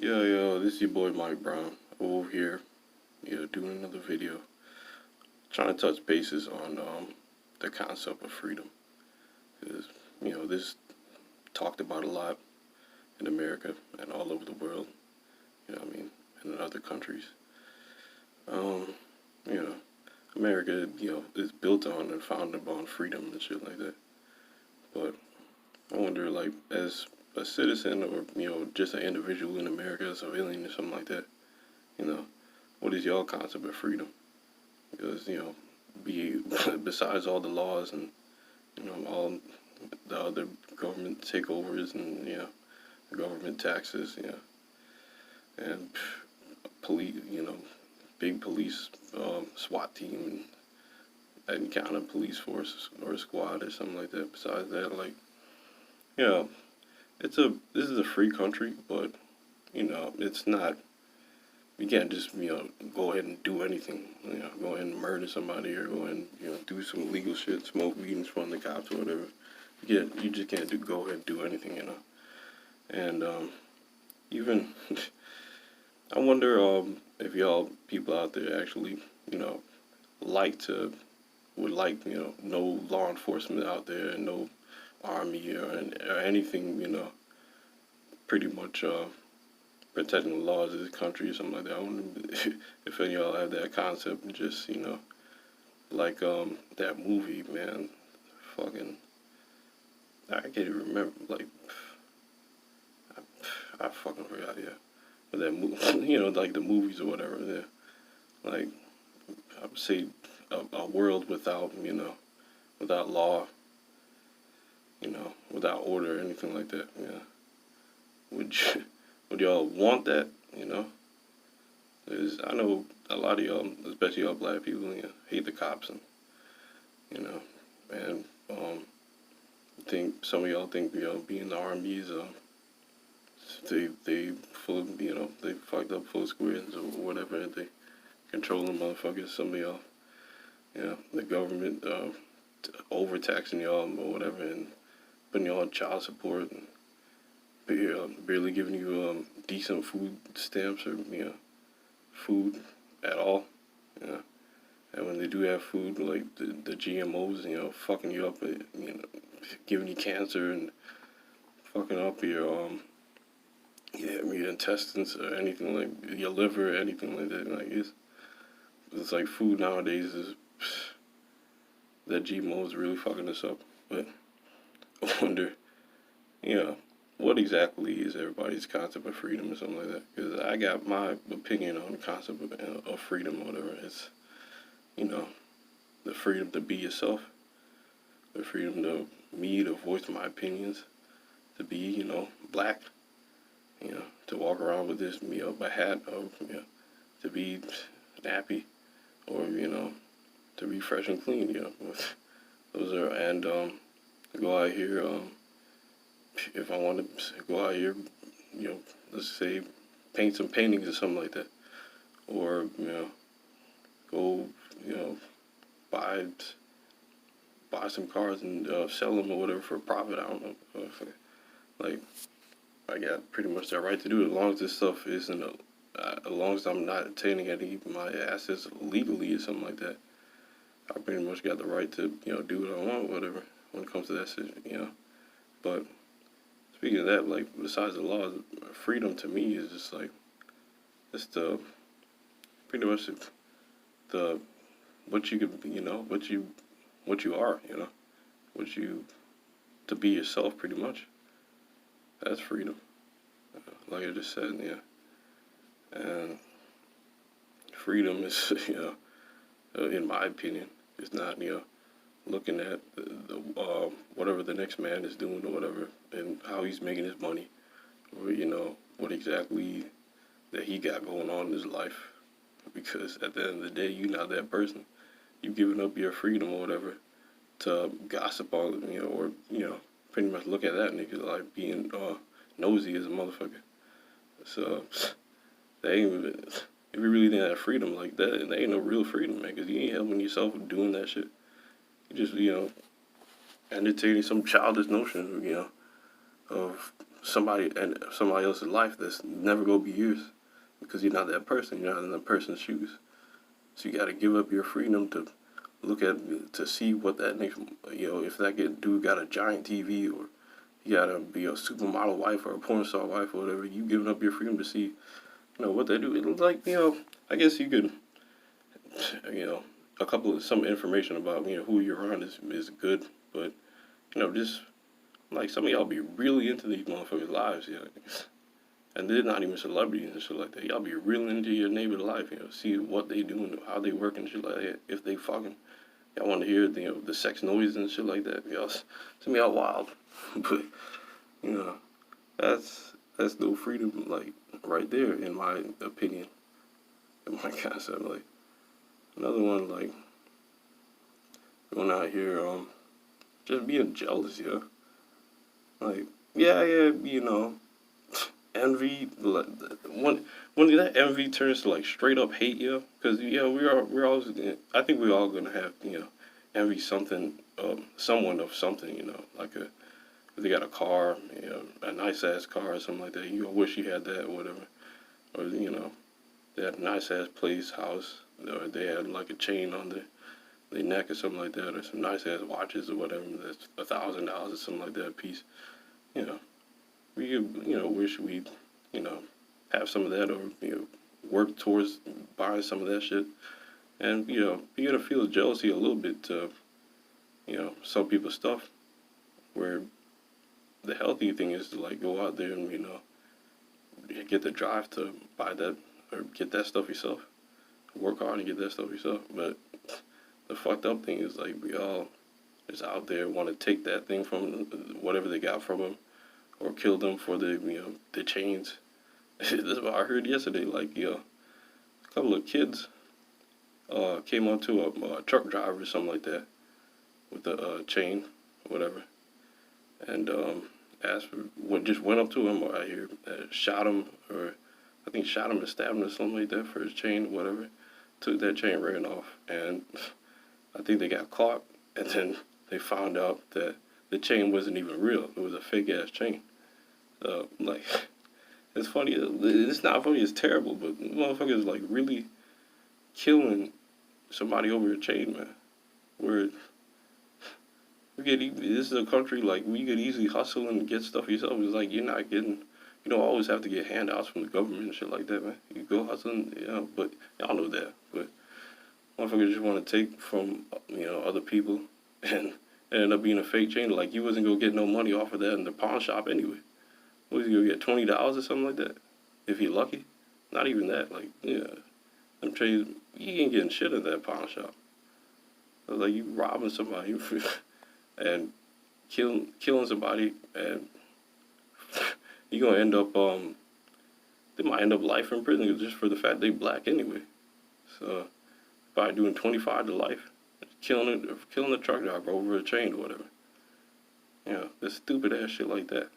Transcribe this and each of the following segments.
Yo, this is your boy Mike Brown over here, doing another video, trying to touch bases on the concept of freedom. Because, this talked about a lot in America and all over the world, and in other countries. Um, you know, America, is built on and founded upon freedom and shit like that. But I wonder, like, as a citizen or, just an individual in America, a civilian or something like that, you know, what is your concept of freedom? Because be besides all the laws and all the other government takeovers and government taxes, and police, big police SWAT team and any kind of police force or squad or something like that. Besides that, like, yeah, this is a free country, but it's not. You can't just go ahead and do anything. Go ahead and murder somebody or go ahead and do some illegal shit, smoke weed in front of the cops or whatever. You just can't go ahead and do anything. And even I wonder if y'all people out there actually like to would like no law enforcement out there and no army or anything pretty much protecting the laws of this country or something like that. I wonder if any of y'all have that concept and just, like that movie, man. Fucking, I can't even remember. Like, I fucking forgot, yeah. But that movie, like the movies or whatever, they're like, I would say a world without, without law, without order or anything like that, yeah. Would y'all want that, 'Cause I know a lot of y'all, especially y'all black people, hate the cops and think some of y'all think being in the army is they full of they fucked up full of squares or whatever, they controlling motherfuckers. Some of y'all, the government overtaxing y'all or whatever and putting y'all on child support and barely giving you decent food stamps or food at all. And when they do have food, like the GMOs, fucking you up, giving you cancer and fucking up your intestines or anything like your liver or anything like that. Like it's like food nowadays is that GMO is really fucking us up. But I wonder, what exactly is everybody's concept of freedom or something like that? Because I got my opinion on the concept of freedom or whatever. It's, the freedom to be yourself, the freedom to voice my opinions, to be, black, to walk around with this, a hat, or, to be nappy, or, to be fresh and clean, Those are, and to go out here, if I want to go out here, let's say paint some paintings or something like that, or go buy some cars and sell them or whatever for a profit. I don't know. Like I got pretty much that right to do it as long as this stuff isn't as long as I'm not attaining any of my assets legally or something like that. I pretty much got the right to do what I want, whatever, when it comes to that shit, But speaking of that, like, besides the laws, freedom to me is just like, it's pretty much the, what you could, what you are, to be yourself, pretty much. That's freedom. Like I just said, And freedom is, in my opinion, is not, looking at whatever the next man is doing or whatever and how he's making his money or what exactly that he got going on in his life, because at the end of the day you're not that person. You've given up your freedom or whatever to gossip on or pretty much look at that nigga like being nosy as a motherfucker. So they ain't if you really didn't have freedom like that, there ain't no real freedom, man, because you ain't helping yourself with doing that shit. You just, entertaining some childish notion, of somebody else's life that's never gonna be yours because you're not that person. You're not in that person's shoes. So you got to give up your freedom to look at to see what that next, if that dude got a giant TV, or you got to be a supermodel wife or a porn star wife or whatever. You giving up your freedom to see, what they do. It looks like, I guess you could, some information about who you're around is good, but just like some of y'all be really into these motherfuckers' lives, and they're not even celebrities and shit like that. Y'all be really into your neighbor's life, see what they doing, how they work and shit like that. If they fucking, y'all want to hear the sex noise and shit like that. Y'all, some of y'all wild, but that's no freedom, like right there, in my opinion, in my concept. Like another one, like going out here, just being jealous, like envy, when that envy turns to like straight up hate, because we're always, I think we're all gonna have envy something, someone of something, like if they got a car, a nice ass car or something like that, you wish you had that or whatever, or they had a nice ass place, house, or they had like a chain on their neck or something like that, or some nice ass watches or whatever that's $1,000 or something like that a piece, we wish we have some of that, or work towards buying some of that shit, and you're gonna feel jealousy a little bit to some people's stuff, where the healthy thing is to like go out there and get the drive to buy that or get that stuff yourself, work hard and get that stuff yourself. But the fucked up thing is like we all just out there want to take that thing from whatever they got from them, or kill them for the chains. That's what I heard yesterday. Like a couple of kids came onto a truck driver or something like that with a chain, whatever, and asked for what, just went up to him, or I hear shot him, or I think shot him and stabbed him or something like that for his chain, whatever. Took that chain, ran off, and I think they got caught, and then they found out that the chain wasn't even real. It was a fake ass chain. Like, it's funny. It's not funny. It's terrible. But motherfuckers like really killing somebody over a chain, man. Where this is a country like we could easily hustle and get stuff yourself. It's like you're not getting. You don't always have to get handouts from the government and shit like that, man. You go hustling, but y'all know that. But motherfuckers just want to take from other people, and it ended up being a fake chain. Like you wasn't gonna get no money off of that in the pawn shop anyway. What was you gonna get, $20 or something like that? If you're lucky. Not even that. Like, them chains, you ain't getting shit at that pawn shop. It was like you robbing somebody and killing somebody, and you're gonna end up they might end up life in prison just for the fact they black anyway. So probably doing 25 to life. Killing a truck driver over a chain or whatever. This stupid ass shit like that.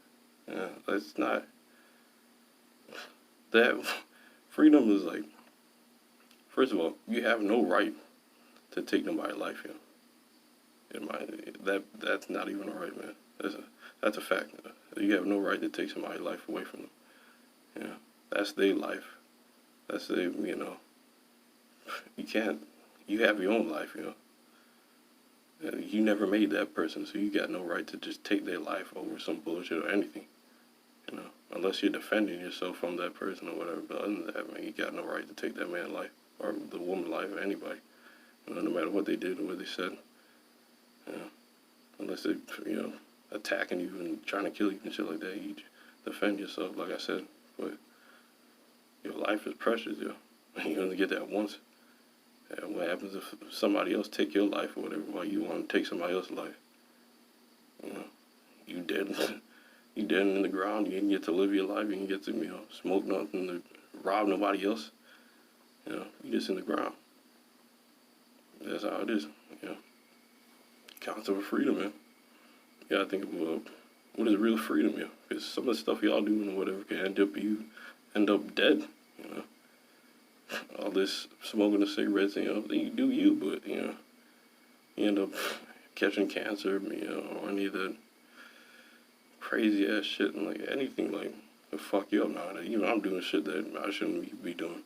That's not that freedom is like, first of all, you have no right to take nobody's life, that's not even alright, man. That's a fact. You have no right to take somebody's life away from them. That's their life. That's their, you can't. You have your own life, You never made that person, so you got no right to just take their life over some bullshit or anything. Unless you're defending yourself from that person or whatever. But other than that, man, you got no right to take that man's life or the woman's life or anybody. No matter what they did or what they said. Unless they, attacking you and trying to kill you and shit like that, you defend yourself, like I said. But your life is precious, You only get that once. And what happens if somebody else take your life or whatever while you want to take somebody else's life? You dead. You dead in the ground. You didn't get to live your life. You didn't get to, smoke nothing, to rob nobody else. You just in the ground. That's how it is. Concept of freedom, man. You gotta think about what is real freedom, Because some of the stuff y'all doing or whatever can end up dead. All this smoking the cigarettes, you do you, but you end up catching cancer, or any of the crazy ass shit and like anything like to fuck you up now. Even I'm doing shit that I shouldn't be doing,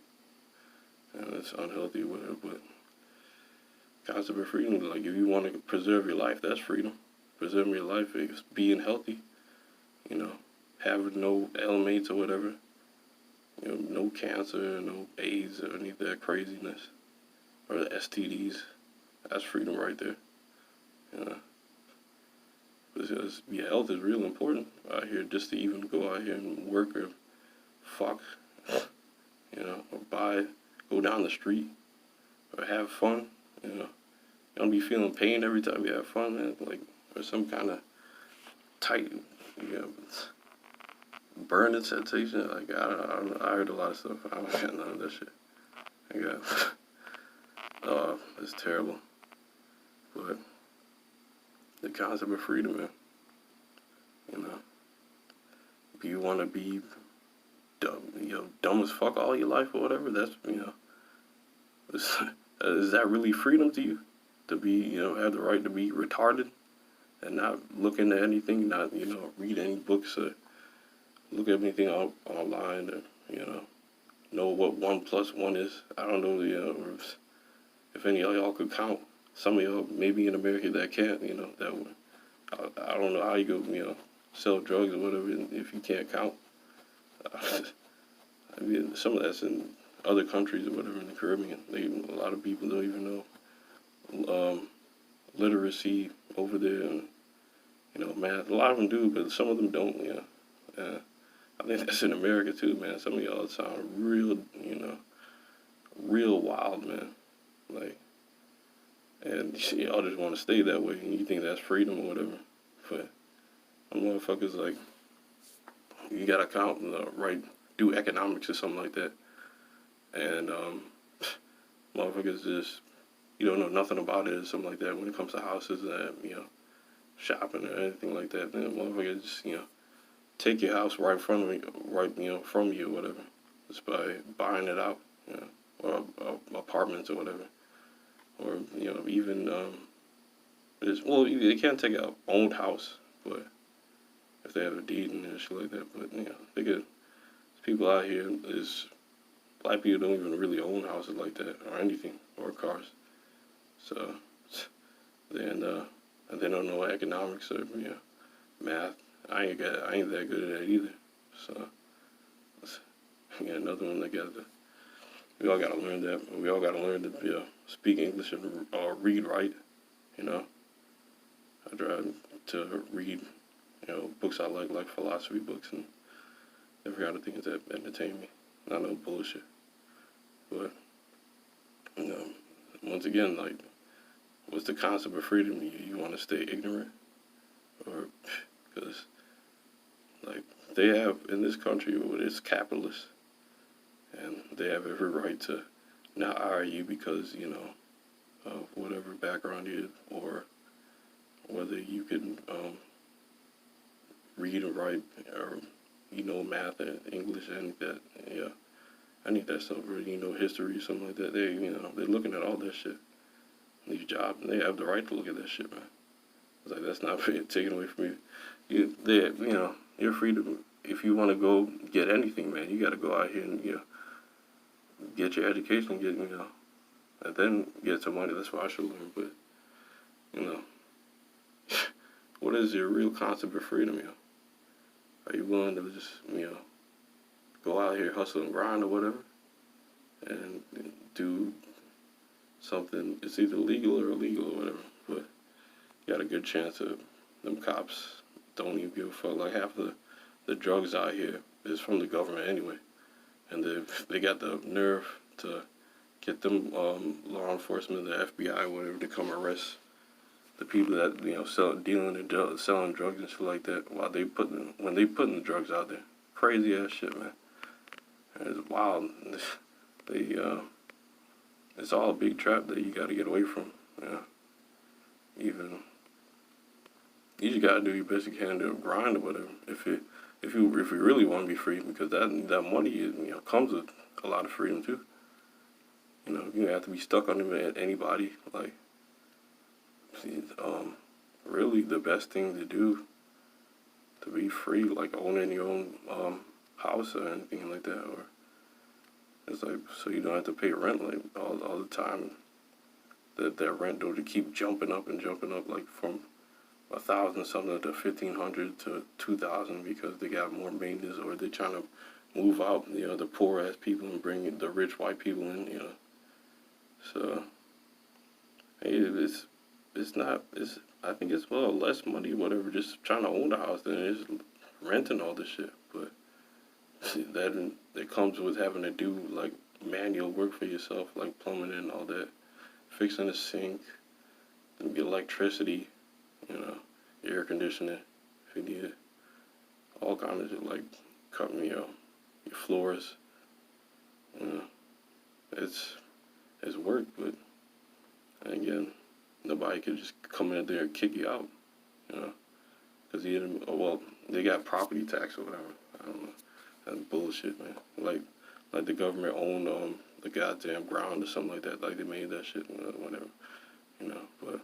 and it's unhealthy with it. But concept of freedom, like if you want to preserve your life, that's freedom. Preserving your life is being healthy, you know, having no ailments or whatever, you know, no cancer, no AIDS or any of that craziness, or the STDs. That's freedom right there, you know. Because your health is real important out here, just to even go out here and work or fuck, you know, or go down the street or have fun, you know. You don't be feeling pain every time you have fun, man. Like, or some kind of tight, you know, burning sensation. Like, I heard a lot of stuff. I don't got none of that shit. I got, it's terrible. But the concept of freedom, man. You know, if you want to be dumb, you know, dumb as fuck all your life or whatever, that's, you know, is that really freedom to you? To be, you know, have the right to be retarded and not look into anything, not, you know, read any books or look at anything online or, you know what 1 + 1 is. I don't know, you know, if any of y'all could count. Some of y'all maybe in America that can't, you know, that would, I don't know how you go, you know, sell drugs or whatever if you can't count. I mean, some of that's in other countries or whatever in the Caribbean. A lot of people don't even know literacy over there, and, you know, math. A lot of them do, but some of them don't, you know. I think that's in America too, man. Some of y'all sound real, you know, real wild, man. Like, and y'all just want to stay that way, and you think that's freedom or whatever. But some motherfuckers, like, you gotta count, right, do economics or something like that. And motherfuckers just, you don't know nothing about it or something like that when it comes to houses and, you know, shopping or anything like that. Then motherfuckers just, you know, take your house right from you, from you or whatever, just by buying it out, you know, or apartments or whatever. Or, you know, even, they can't take an owned house, but if they have a deed and shit like that. But, you know, they get, people out here, black people don't even really own houses like that or anything, or cars. So, then, and they don't know economics or, you know, math. I ain't that good at that either. So, yeah, another one we all gotta learn that. We all gotta learn to, you know, speak English and read right, you know. I try to read, you know, books I like philosophy books, and every other things that entertain me. Not no bullshit. But, you know, once again, like, what's the concept of freedom? You want to stay ignorant? Or, because, like, they have, in this country, it's capitalist, and they have every right to not hire you because, you know, of whatever background you, or whether you can read and write, or, you know, math and English, and that, yeah, I need that stuff, or, you know, history, something like that. They, you know, they're looking at all that shit, these jobs, and they have the right to look at that shit, man. It's like, that's not taken away from you. You know, you're free to, if you want to go get anything, man, you got to go out here and, you know, get your education, you know, and then get some money. That's what I should learn. But, you know, what is your real concept of freedom, you know? Are you willing to just, you know, go out here, hustle and grind or whatever, and do something, it's either legal or illegal or whatever, but you got a good chance of them cops don't even give a fuck. Like, half the drugs out here is from the government anyway, and they got the nerve to get them law enforcement, the FBI, whatever, to come arrest the people that, you know, dealing and selling drugs and shit like that, while when they putting the drugs out there. Crazy ass shit, man. And it's wild. It's all a big trap that you got to get away from. You know, you just gotta do your best you can to grind or whatever. If you really want to be free, because that money, you know, comes with a lot of freedom too. You know, you don't have to be stuck on anybody. Like, really, the best thing to do to be free, like owning your own house or anything like that, or it's like so you don't have to pay rent like all the time. That rent though to keep jumping up and jumping up like from 1,000 something to 1,500 to 2,000 because they got more maintenance or they're trying to move out, the poor ass people and bring the rich white people in. So hey, it's I think it's less money, whatever, just trying to own a house than it is renting all this shit. But that it comes with having to do like manual work for yourself, like plumbing and all that, fixing a sink, the electricity, air conditioning, if you need it, all kinds of shit, like cutting your floors. It's work, but again, nobody could just come in there and kick you out, because they got property tax or whatever. I don't know. That's bullshit, man. Like the government owned the goddamn ground or something like that. Like they made that shit, whatever, But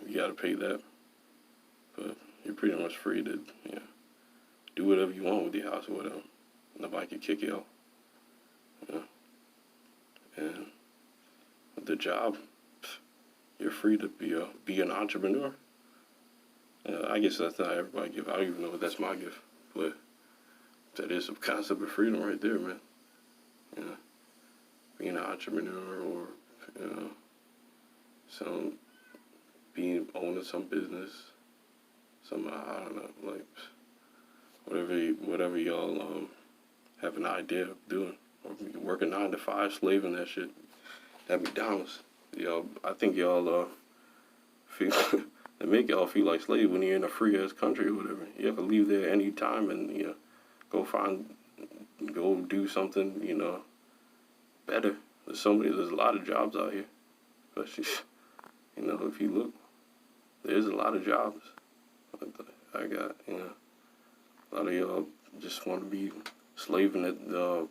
you gotta pay that. But you're pretty much free to, do whatever you want with your house or whatever. Nobody can kick you out. And with the job, you're free to be an entrepreneur. I guess that's not everybody gift. I don't even know if that's my gift, but that is a concept of freedom right there, man. Being an entrepreneur or owning some business, I don't know, like whatever y'all have an idea of doing, or working 9 to 5, slaving that shit at McDonald's. I think y'all feel they make y'all feel like slaves when you're in a free ass country or whatever. You have to leave there any time and go do something better. There's a lot of jobs out here, especially if you look, there's a lot of jobs. I got a lot of y'all just want to be slaving at the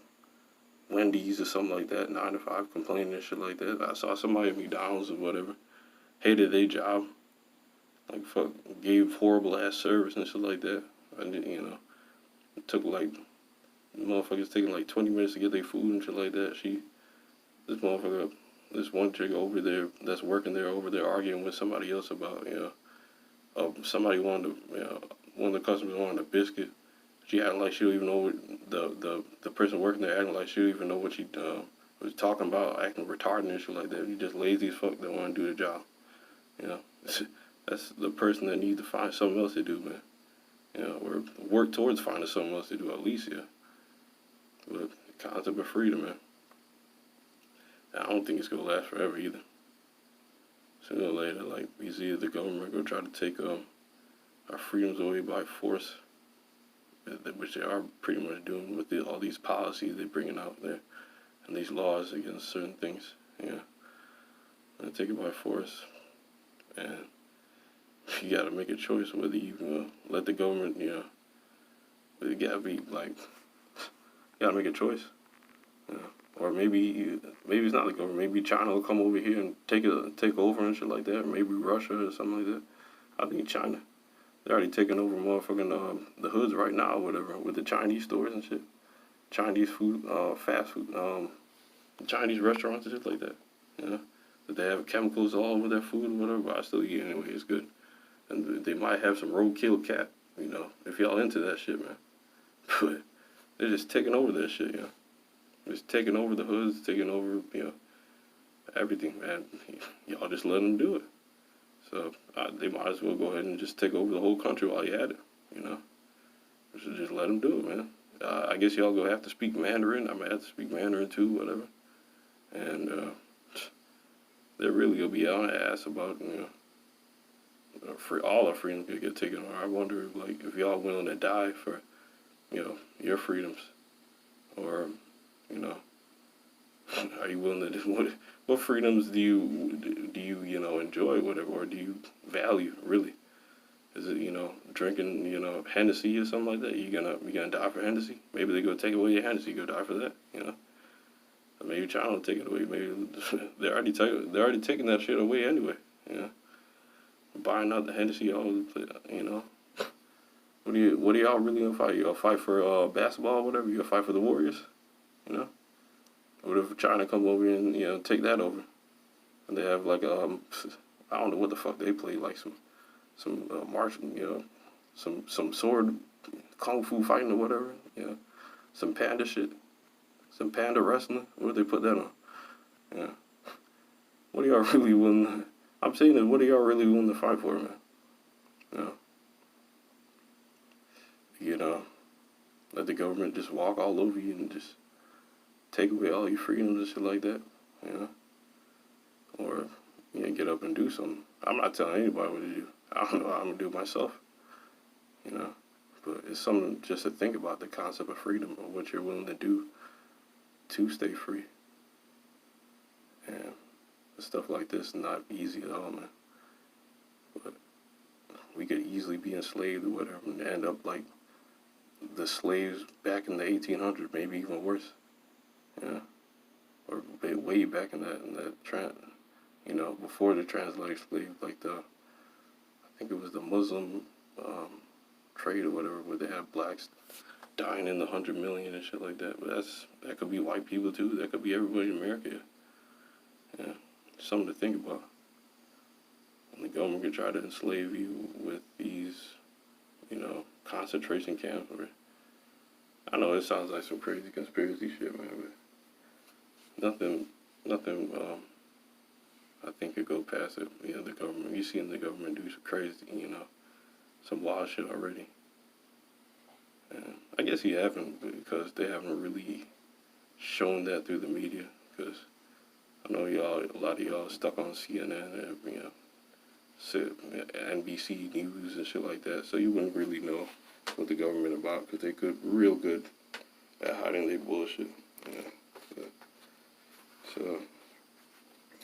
Wendy's or something like that, 9 to 5, complaining and shit like that. I saw somebody at McDonald's or whatever, hated their job, like gave horrible ass service and shit like that. And it took like motherfuckers taking like 20 minutes to get their food and shit like that. This one chick over there that's working there over there arguing with somebody else about somebody wanted one of the customers wanted a biscuit. She acting like she don't even know what the person working there acting like she don't even know what she was talking about, acting retarded and shit like that. You just lazy as fuck that want to do the job. That's the person that needs to find something else to do, man. Or work towards finding something else to do at least, yeah. But the concept of freedom, man. I don't think it's gonna last forever either. Sooner or later, like it's either the government gonna try to take our freedoms away by force, which they are pretty much doing with all these policies they're bringing out there and these laws against certain things. And take it by force, and you gotta make a choice whether you let the government, it gotta be like, you gotta make a choice. Or maybe it's not the government. Maybe China will come over here and take over and shit like that. Or maybe Russia or something like that. I think China. They're already taking over motherfucking the hoods right now or whatever with the Chinese stores and shit. Chinese food, fast food, Chinese restaurants and shit like that. That they have chemicals all over their food or whatever, but I still eat it anyway. It's good. And they might have some roadkill cat, if y'all into that shit, man. But they're just taking over that shit, Just taking over the hoods, taking over, everything, man. Y'all just let them do it. So they might as well go ahead and just take over the whole country while you're at it, We should just let them do it, man. I guess y'all gonna have to speak Mandarin. I might have to speak Mandarin too, whatever. And they're really gonna be on the ass about, all our freedoms could get taken away. I wonder, if y'all willing to die for, your freedoms, or, are you willing to do what freedoms do you enjoy, whatever, or do you value really? Is it drinking Hennessy or something like that? You gonna die for Hennessy? Maybe they go take away your Hennessy, you go die for that, Or maybe China will take it away. Maybe they're already taking that shit away anyway, Buying out the Hennessy all, What do y'all really gonna fight? You gonna fight for basketball or whatever? You gonna fight for the Warriors? You know? What if China come over and, you know, take that over? And they have like I don't know what the fuck they play, like some martial, you know, some sword kung fu fighting or whatever, you know, some panda shit, some panda wrestling. Where they put that on? Yeah. What are y'all really willing? I'm saying that. What are y'all really willing to fight for, man? You know. You know, let the government just walk all over you and just take away all your freedoms and shit like that, you know? Or, you know, get up and do something. I'm not telling anybody what to do. I don't know how I'm going to do it myself, you know? But it's something just to think about, the concept of freedom, or what you're willing to do to stay free. And stuff like this is not easy at all, man. But we could easily be enslaved or whatever and end up like the slaves back in the 1800s, maybe even worse. Yeah, or way back in that you know, before the translated slave, like I think it was the Muslim trade or whatever, where they had blacks dying in the 100 million and shit like that. But that could be white people too. That could be everybody in America. Yeah, something to think about. And the government could try to enslave you with these, you know, concentration camps. I know it sounds like some crazy conspiracy shit, man, but nothing. I think could go past it. You know, the government. You seen the government do some crazy, you know, some wild shit already. And I guess you haven't, because they haven't really shown that through the media. Because I know a lot of y'all stuck on CNN and, you know, NBC News and shit like that. So you wouldn't really know what the government about, because they real good at hiding their bullshit. Yeah. So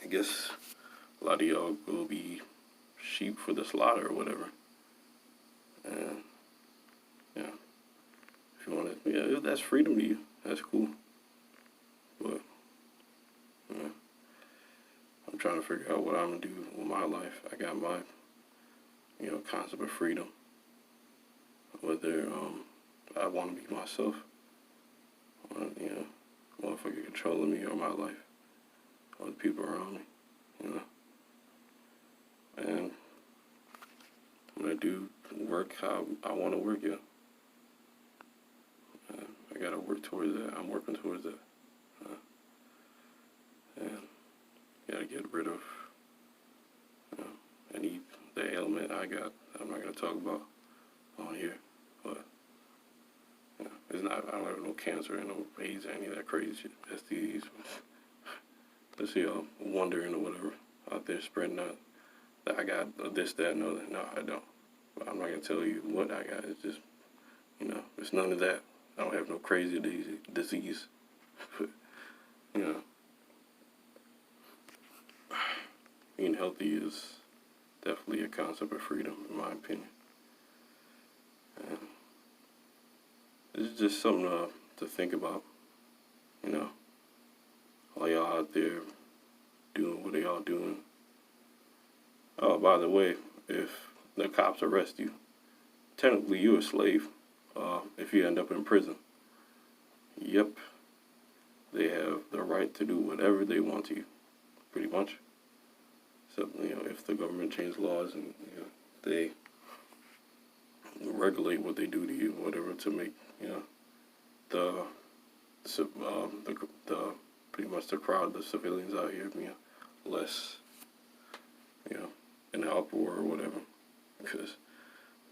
I guess a lot of y'all will be sheep for the slaughter or whatever. And yeah, if you want to, yeah, if that's freedom to you, that's cool. But yeah, I'm trying to figure out what I'm gonna do with my life. I got my, you know, concept of freedom. Whether I want to be myself, or, you know, motherfucker controlling me or my life, or the people around me, you know. And I'm gonna do work how I want to work, yeah. I gotta work towards that. I'm working towards that. And gotta get rid of, you know, any the ailment I got. I'm not gonna talk about on here, but you know, it's not. I don't have no cancer and no AIDS or any of that crazy shit. STDs. Let's see, wondering or whatever out there spreading out that I got this, that, and other. No, I don't. But I'm not gonna tell you what I got. It's just, you know, it's none of that. I don't have no crazy disease. You know, being healthy is definitely a concept of freedom, in my opinion. And it's just something to think about. You know, all y'all out there doing what they all doing. Oh, by the way, if the cops arrest you, technically you're a slave. If you end up in prison, yep, they have the right to do whatever they want to you, pretty much. So, you know, if the government changes laws and, you know, they regulate what they do to you, whatever, to make, you know, the pretty much the crowd, the civilians out here, you know, less, you know, in an uproar or whatever.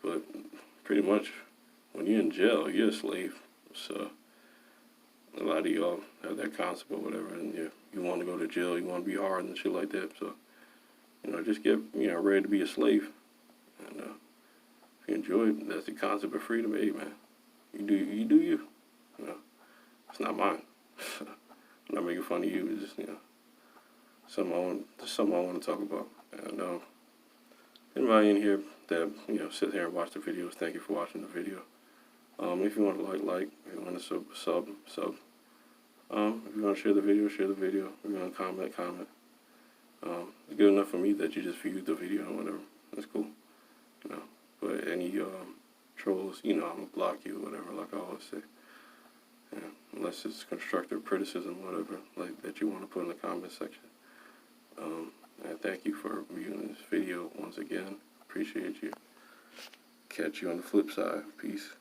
But pretty much when you're in jail, you're a slave. So a lot of y'all have that concept or whatever, and you want to go to jail, you want to be hard and shit like that. So, you know, just get, you know, ready to be a slave. And if you enjoy it, that's the concept of freedom. Hey, man, you do you. You know, it's not mine. I'm not making fun of you. It's just, you know, something I want to talk about. And anybody in here that, you know, sit here and watch the videos, thank you for watching the video. If you want to like, if you want to sub. If you want to share the video, share the video. If you want to comment. It's good enough for me that you just viewed the video or whatever. That's cool. You know, but any trolls, you know, I'm gonna block you or whatever, like I always say. Yeah, unless it's constructive criticism, whatever, like that you want to put in the comment section. And thank you for viewing this video once again. Appreciate you. Catch you on the flip side. Peace.